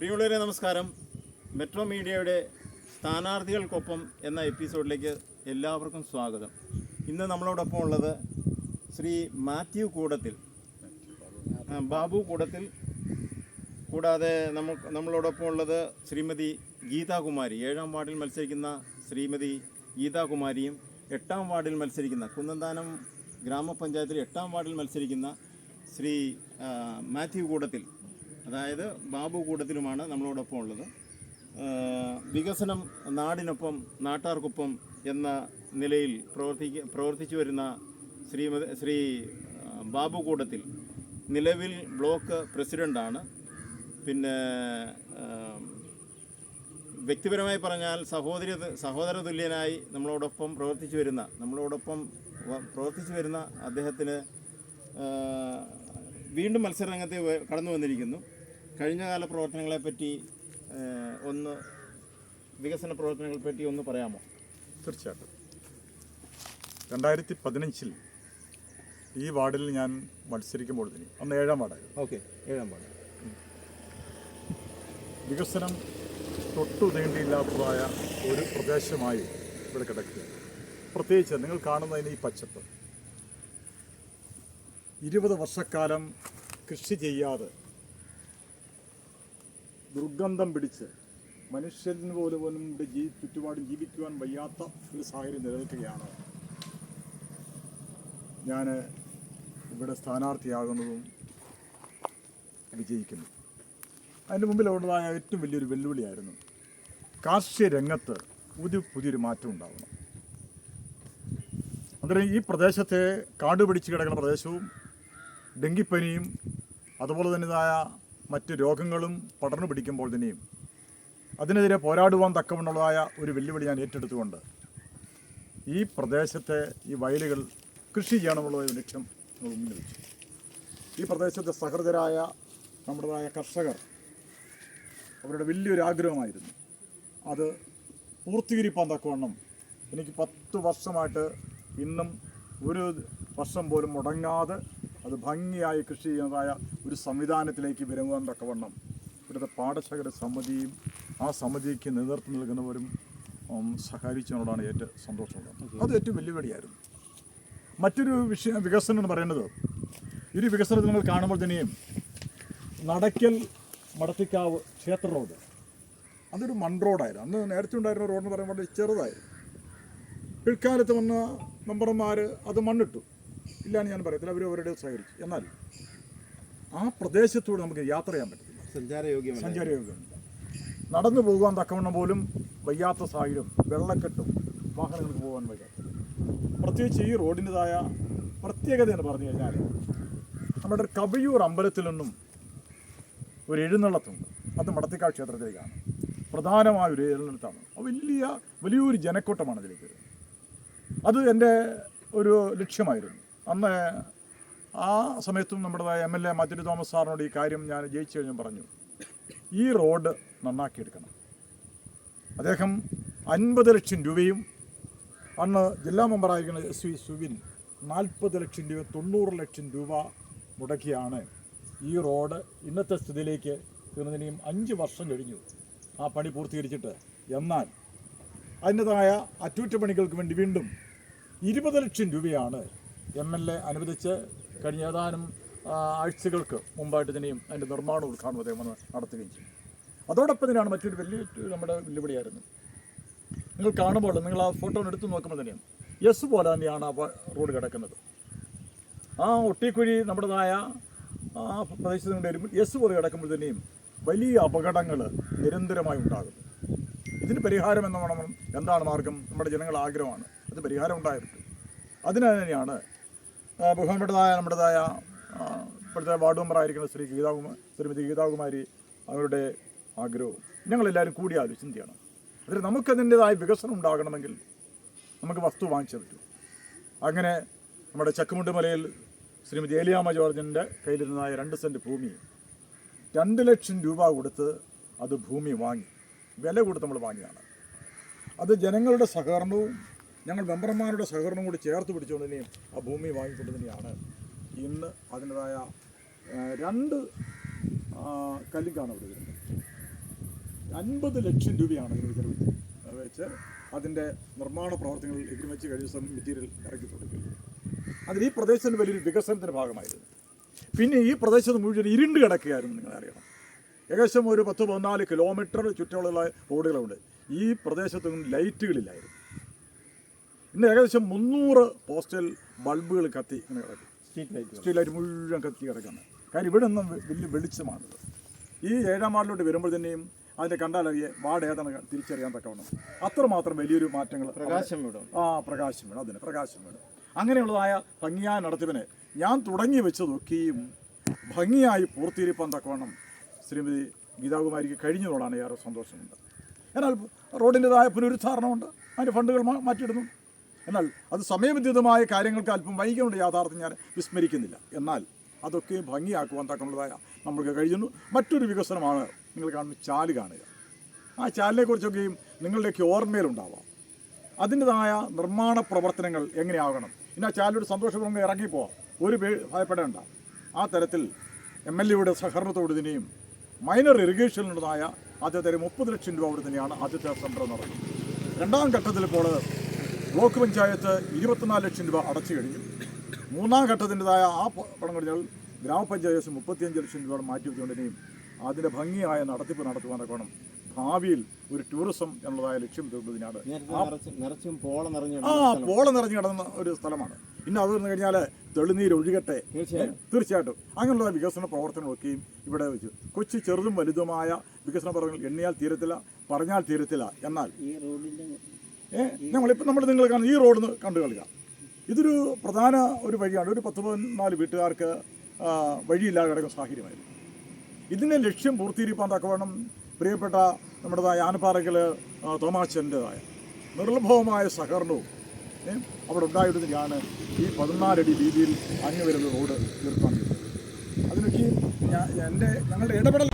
പ്രിയമുള്ളവരെ നമസ്കാരം. മെട്രോ മീഡിയയുടെ സ്ഥാനാർത്ഥികൾക്കൊപ്പം എന്ന എപ്പിസോഡിലേക്ക് എല്ലാവർക്കും സ്വാഗതം. ഇന്ന് നമ്മളോടൊപ്പം ഉള്ളത് ശ്രീ മാത്യു കൂടത്തിൽ, ബാബു കൂടത്തിൽ, കൂടാതെ നമ്മളോടൊപ്പം ഉള്ളത് ശ്രീമതി ഗീതാകുമാരി, 7ാം വാർഡിൽ മത്സരിക്കുന്ന ശ്രീമതി ഗീതാകുമാരിയും 8ാം വാർഡിൽ മത്സരിക്കുന്ന കുന്നന്താനം ഗ്രാമപഞ്ചായത്തിൽ 8ാം വാർഡിൽ മത്സരിക്കുന്ന ശ്രീ മാത്യു കൂടത്തിൽ, അതായത് ബാബു കൂടത്തിലുമാണ് നമ്മളോടൊപ്പം ഉള്ളത്. വികസനം നാടിനൊപ്പം നാട്ടാർക്കൊപ്പം എന്ന നിലയിൽ പ്രവർത്തിച്ചു വരുന്ന ശ്രീ ബാബു കൂടത്തിൽ നിലവിൽ ബ്ലോക്ക് പ്രസിഡൻ്റാണ്. പിന്നെ വ്യക്തിപരമായി പറഞ്ഞാൽ സഹോദര തുല്യനായി നമ്മളോടൊപ്പം പ്രവർത്തിച്ചു വരുന്ന അദ്ദേഹത്തിന് വീണ്ടും മത്സരരംഗത്ത് കടന്നു വന്നിരിക്കുന്നു. കഴിഞ്ഞകാല പ്രവർത്തനങ്ങളെപ്പറ്റി വികസന പ്രവർത്തനങ്ങളെപ്പറ്റി ഒന്ന് പറയാമോ? തീർച്ചയായിട്ടും. 2015 ഈ വാർഡിൽ ഞാൻ മത്സരിക്കുമ്പോൾ തന്നെ, അന്ന് 7ാം വാർഡായിരുന്നു. Okay, 7ാം ward. വികസനം തൊട്ടു തീണ്ടിയില്ലാത്തതായ ഒരു പ്രദേശമായി ഇവിടെ കിടക്കുക. പ്രത്യേകിച്ച് നിങ്ങൾ കാണുന്നതിന് ഈ പച്ചപ്പ്, 20 വർഷക്കാലം കൃഷി ചെയ്യാതെ ദുർഗന്ധം പിടിച്ച് മനുഷ്യന് പോലും ചുറ്റുപാടും ജീവിക്കുവാൻ വയ്യാത്ത ഒരു സാഹചര്യം നിലനിൽക്കുകയാണ് ഞാൻ ഇവിടെ സ്ഥാനാർത്ഥിയാകുന്നതും വിജയിക്കുന്നു. അതിന് മുമ്പിലുള്ളതായ ഏറ്റവും വലിയൊരു വെല്ലുവിളിയായിരുന്നു കാർഷിക രംഗത്ത് പുതിയൊരു മാറ്റം ഉണ്ടാകണം. അന്നേരം ഈ പ്രദേശത്തെ കാട് പിടിച്ച് കിടക്കുന്ന പ്രദേശവും ഡെങ്കിപ്പനിയും അതുപോലെ തന്നെതായ മറ്റ് രോഗങ്ങളും പടർന്നു പിടിക്കുമ്പോൾ തന്നെയും അതിനെതിരെ പോരാടുവാൻ തക്കവണ്ണുള്ളതായ ഒരു വെല്ലുവിളി ഞാൻ ഏറ്റെടുത്തുകൊണ്ട് ഈ പ്രദേശത്തെ ഈ വയലുകൾ കൃഷി ചെയ്യണമെന്നുള്ള ഒരു ലക്ഷ്യം മുന്നിൽ വെച്ചു. ഈ പ്രദേശത്തെ സഹൃദരായ നമ്മുടേതായ കർഷകർ, അവരുടെ വലിയൊരു ആഗ്രഹമായിരുന്നു അത് പൂർത്തീകരിക്കാൻ തക്കവണ്ണം. എനിക്ക് 10 വർഷമായിട്ട് ഇന്നും ഒരു വർഷം പോലും മുടങ്ങാതെ അത് ഭംഗിയായി കൃഷി ചെയ്യുന്നതായ ഒരു സംവിധാനത്തിലേക്ക് വിരങ്ങുവാൻ തക്കവണ്ണം ഇവിടുത്തെ പാടശേഖര സമിതിയും ആ സമിതിക്ക് നേതൃത്വം നൽകുന്നവരും സഹകരിച്ചതിനോടാണ് ഏറ്റവും സന്തോഷമുള്ളത്. അത് ഏറ്റവും വെല്ലുവിളിയായിരുന്നു. മറ്റൊരു വികസനം എന്ന് പറയുന്നത്, ഈ വികസനത്തിൽ നിങ്ങൾ കാണുമ്പോൾ തന്നെയും നടക്കൽ മടത്തിക്കാവ് ക്ഷേത്ര റോഡ്, അതൊരു മൺ റോഡായിരുന്നു. അന്ന് നേരത്തെ ഉണ്ടായിരുന്ന റോഡെന്ന് പറയുമ്പോൾ ചെറുതായിരുന്നു. പിൽക്കാലത്ത് വന്ന മെമ്പർമാർ അത് മണ്ണിട്ടു, ഇല്ലാന്ന് ഞാൻ പറയത്തില്ല, അവരവരുടെ സഹകരിച്ചു. എന്നാൽ ആ പ്രദേശത്തൂടെ നമുക്ക് യാത്ര ചെയ്യാൻ പറ്റത്തില്ല, സഞ്ചാരയോഗ്യമല്ല. നടന്നു പോകാൻ തക്കവണ്ണം പോലും വയ്യാത്ത സാഹചര്യം, വെള്ളക്കെട്ടും, വാഹനങ്ങൾക്ക് പോകാൻ വയ്യാത്ത. പ്രത്യേകിച്ച് ഈ റോഡിൻ്റെതായ പ്രത്യേകത എന്ന് പറഞ്ഞു കഴിഞ്ഞാൽ, നമ്മുടെ കവിയൂർ അമ്പലത്തിൽ നിന്നും ഒരു എഴുന്നള്ളത്തുണ്ട്. അത് മടത്തിക്കാട് ക്ഷേത്രത്തിലേക്കാണ്, പ്രധാനമായൊരു എഴുന്നള്ളത്താണ്. വലിയൊരു ജനക്കൂട്ടമാണ് അതിലേക്ക് വരുന്നത്. അത് എൻ്റെ ഒരു ലക്ഷ്യമായിരുന്നു. അന്ന് ആ സമയത്തും നമ്മുടേതായ MLA മാത്യു തോമസ് സാറിനോട് ഈ കാര്യം ഞാൻ ജയിച്ചു കഴിഞ്ഞും പറഞ്ഞു, ഈ റോഡ് നന്നാക്കിയെടുക്കണം. അദ്ദേഹം 50 ലക്ഷം രൂപയും അന്ന് ജില്ലാ മെമ്പറായിരിക്കുന്ന SV സുവിൻ 40 ലക്ഷം രൂപ 90 ലക്ഷം രൂപ മുടക്കിയാണ് ഈ റോഡ് ഇന്നത്തെ സ്ഥിതിയിലേക്ക് തീർന്നതിനും 5 വർഷം കഴിഞ്ഞു ആ പണി പൂർത്തീകരിച്ചിട്ട്. എന്നാൽ അതിൻ്റെതായ അറ്റകുറ്റപ്പണികൾക്ക് വേണ്ടി വീണ്ടും 20 ലക്ഷം രൂപയാണ് MLA അനുവദിച്ച് കഴിഞ്ഞ ഏതാനും ആഴ്ചകൾക്ക് മുമ്പായിട്ട് തന്നെയും അതിൻ്റെ നിർമ്മാണ ഉദ്ഘാടനം അദ്ദേഹം വന്ന് നടത്തുകയും ചെയ്യും. അതോടൊപ്പം തന്നെയാണ് മറ്റൊരു നമ്മുടെ വെല്ലുവിളിയായിരുന്നു. നിങ്ങൾ കാണുമ്പോൾ, നിങ്ങൾ ആ ഫോട്ടോ എടുത്ത് നോക്കുമ്പോൾ തന്നെയും എസ് പോലെ തന്നെയാണ് ആ റോഡ് കിടക്കുന്നത്. ആ ഒട്ടിക്കുഴി നമ്മുടേതായ ആ പ്രദേശത്ത് നിന്ന് വരുമ്പോൾ എസ് പോലെ കിടക്കുമ്പോൾ തന്നെയും വലിയ അപകടങ്ങൾ നിരന്തരമായി ഉണ്ടാകുന്നു. ഇതിന് പരിഹാരം എന്താണ് മാർഗം? നമ്മുടെ ജനങ്ങളുടെ ആഗ്രഹമാണ് അത് പരിഹാരം ഉണ്ടായിരുന്നു. അതിന് തന്നെയാണ് നമ്മുടേതായ ഇപ്പോഴത്തെ വാർഡ് മെമ്പറായിരിക്കുന്ന ശ്രീമതി ഗീതാകുമാരി അവരുടെ ആഗ്രഹവും ഞങ്ങളെല്ലാവരും കൂടി ആലോചന ചെയ്യണം. അതിൽ നമുക്കതിൻ്റെതായ വികസനം ഉണ്ടാകണമെങ്കിൽ നമുക്ക് വസ്തു വാങ്ങിച്ചേ പറ്റൂ. അങ്ങനെ നമ്മുടെ ചക്കുമുണ്ട് മലയിൽ ശ്രീമതി ഏലിയാമ്മ ജോർജിൻ്റെ കയ്യിലിരുന്നതായ 2 സെൻറ്റ് ഭൂമി 2 ലക്ഷം രൂപ കൊടുത്ത് അത് ഭൂമി വാങ്ങി, വില കൊടുത്ത് നമ്മൾ വാങ്ങിയാണ്. അത് ജനങ്ങളുടെ സഹകരണവും ഞങ്ങൾ മെമ്പർമാരുടെ സഹകരണം കൂടി ചേർത്ത് പിടിച്ചുകൊണ്ട് തന്നെയും ആ ഭൂമി വാങ്ങിക്കൊണ്ട് തന്നെയാണ് ഇന്ന് അതിൻ്റെതായ 2 കല്ലിങ്കാണ് ഇവിടെ വരുന്നത്. 50 ലക്ഷം രൂപയാണ് ഇതിന് ചെലവ് വെച്ച് അതിൻ്റെ നിർമ്മാണ പ്രവർത്തനങ്ങൾ എഗ്രിമെൻറ്റ് കഴിഞ്ഞ ദിവസം മെറ്റീരിയൽ ഇറക്കി തുടങ്ങി. അതിൽ ഈ പ്രദേശത്തിന് വലിയൊരു വികസനത്തിൻ്റെ ഭാഗമായിരുന്നു. പിന്നെ ഈ പ്രദേശത്ത് മുഴുവൻ ഇരുണ്ട് കിടക്കുകയായിരുന്നു. നിങ്ങളറിയണം, ഏകദേശം ഒരു 10-14 കിലോമീറ്റർ ചുറ്റളവുള്ള റോഡുകളുണ്ട്. ഈ പ്രദേശത്തൊന്നും ലൈറ്റുകളില്ലായിരുന്നു. ഇന്ന് ഏകദേശം 300 പോസ്റ്റൽ ബൾബുകൾ കത്തി ഇങ്ങനെ കിടക്കും. സ്ട്രീറ്റ് ലൈറ്റ് മുഴുവൻ കത്തി കിടക്കുന്നത്. കാര്യം ഇവിടെ നിന്നും വലിയ വെളിച്ചമാണിത്. ഈ 7-ാം വാർഡിലോട്ട് വരുമ്പോൾ തന്നെയും അതിൻ്റെ കണ്ടാലറിയെ വാർഡ് ഏതാണ് തിരിച്ചറിയാൻ തക്കവണ്ണം അത്രമാത്രം വലിയൊരു മാറ്റങ്ങൾ. പ്രകാശം വേണം. പ്രകാശം വേണം, അതിന് പ്രകാശം വേണം. അങ്ങനെയുള്ളതായ ഭംഗിയായ നടത്തിപ്പിനെ ഞാൻ തുടങ്ങി വെച്ചതൊക്കെയും ഭംഗിയായി പൂർത്തീകരിപ്പാൻ തക്കവണ്ണം ശ്രീമതി ഗീതാകുമാരിക്ക് കഴിഞ്ഞതോടാണ് ഏറെ സന്തോഷമുണ്ട്. എന്നാൽ റോഡിൻ്റെതായ പുനരുദ്ധാരണമുണ്ട്, അതിൻ്റെ ഫണ്ടുകൾ മാറ്റിയിടുന്നു. എന്നാൽ അത് സമയബന്ധിതമായ കാര്യങ്ങൾക്ക് അല്പം വൈകിയുണ്ട്. യാഥാർത്ഥ്യം ഞാൻ വിസ്മരിക്കുന്നില്ല. എന്നാൽ അതൊക്കെ ഭംഗിയാക്കുവാൻ തക്കമുള്ളതായ നമ്മൾക്ക് കഴിയുന്നു. മറ്റൊരു വികസനമാണ് നിങ്ങൾ കാണുന്ന ചാല് കാണുക. ആ ചാലിനെക്കുറിച്ചൊക്കെയും നിങ്ങളുടെയൊക്കെ ഓർമ്മയിലുണ്ടാവാം. അതിൻ്റെതായ നിർമ്മാണ പ്രവർത്തനങ്ങൾ എങ്ങനെയാകണം. ഇനി ആ ചാലിയുടെ സന്തോഷപൂർവ്വം ഇറങ്ങിപ്പോവാം, ഒരു ഭയപ്പെടേണ്ട. ആ തരത്തിൽ MLAയുടെ സഹകരണത്തോട് തന്നെയും മൈനർ ഇറിഗേഷനിലുള്ളതായ ആദ്യത്തെ 30 ലക്ഷം രൂപ അവിടെ തന്നെയാണ് ആദ്യത്തെ സെൻറ്റർ നടന്നത്. രണ്ടാം ഘട്ടത്തിൽ ഇപ്പോൾ ബ്ലോക്ക് പഞ്ചായത്ത് 24 ലക്ഷം രൂപ അടച്ചു കഴിഞ്ഞു. മൂന്നാം ഘട്ടത്തിൻ്റെതായ ആ പണം കഴിഞ്ഞാൽ ഗ്രാമപഞ്ചായത്ത് 35 ലക്ഷം രൂപ മാറ്റി വെച്ചുകൊണ്ടിനെയും അതിൻ്റെ ഭംഗിയായ നടത്തിപ്പ് നടത്തുവാനൊക്കെ വേണം ഭാവിയിൽ ഒരു ടൂറിസം എന്നുള്ളതായ ലക്ഷ്യം തീർന്നതിനാണ്. പോള നിറഞ്ഞു കിടന്ന ഒരു സ്ഥലമാണ്. ഇന്ന് അത് വന്നു കഴിഞ്ഞാൽ തെളിനീര് ഒഴുകട്ടെ, തീർച്ചയായിട്ടും അങ്ങനെയുള്ള വികസന പ്രവർത്തനങ്ങളൊക്കെയും ഇവിടെ വെച്ചു. കൊച്ചി ചെറുതും വലുതുമായ വികസന പ്രവർത്തനങ്ങൾ എണ്ണിയാൽ തീരത്തില്ല, പറഞ്ഞാൽ തീരത്തില്ല. എന്നാൽ നമ്മൾ നിങ്ങൾ കാണുന്ന ഈ റോഡ് കണ്ടു കളിക്കുക. ഇതൊരു പ്രധാന ഒരു വഴിയാണ്. ഒരു 10-14 വീട്ടുകാർക്ക് വഴിയില്ലാതെ കിടക്കുന്ന സാഹചര്യമായിരുന്നു. ഇതിൻ്റെ ലക്ഷ്യം പൂർത്തീകരിക്കാൻ തക്കവണ്ണം പ്രിയപ്പെട്ട നമ്മുടേതായ ആനപ്പാറയ്ക്കൽ തോമാച്ചൻ്റെതായ നിർലഭവുമായ സഹകരണവും അവിടെ ഉണ്ടായിരുന്നതിനാണ് ഈ 14 അടി വീതിയിൽ അങ്ങ് വരുന്ന റോഡ് തീർക്കാൻ. അതിനൊക്കെ ഞങ്ങളുടെ ഇടപെടൽ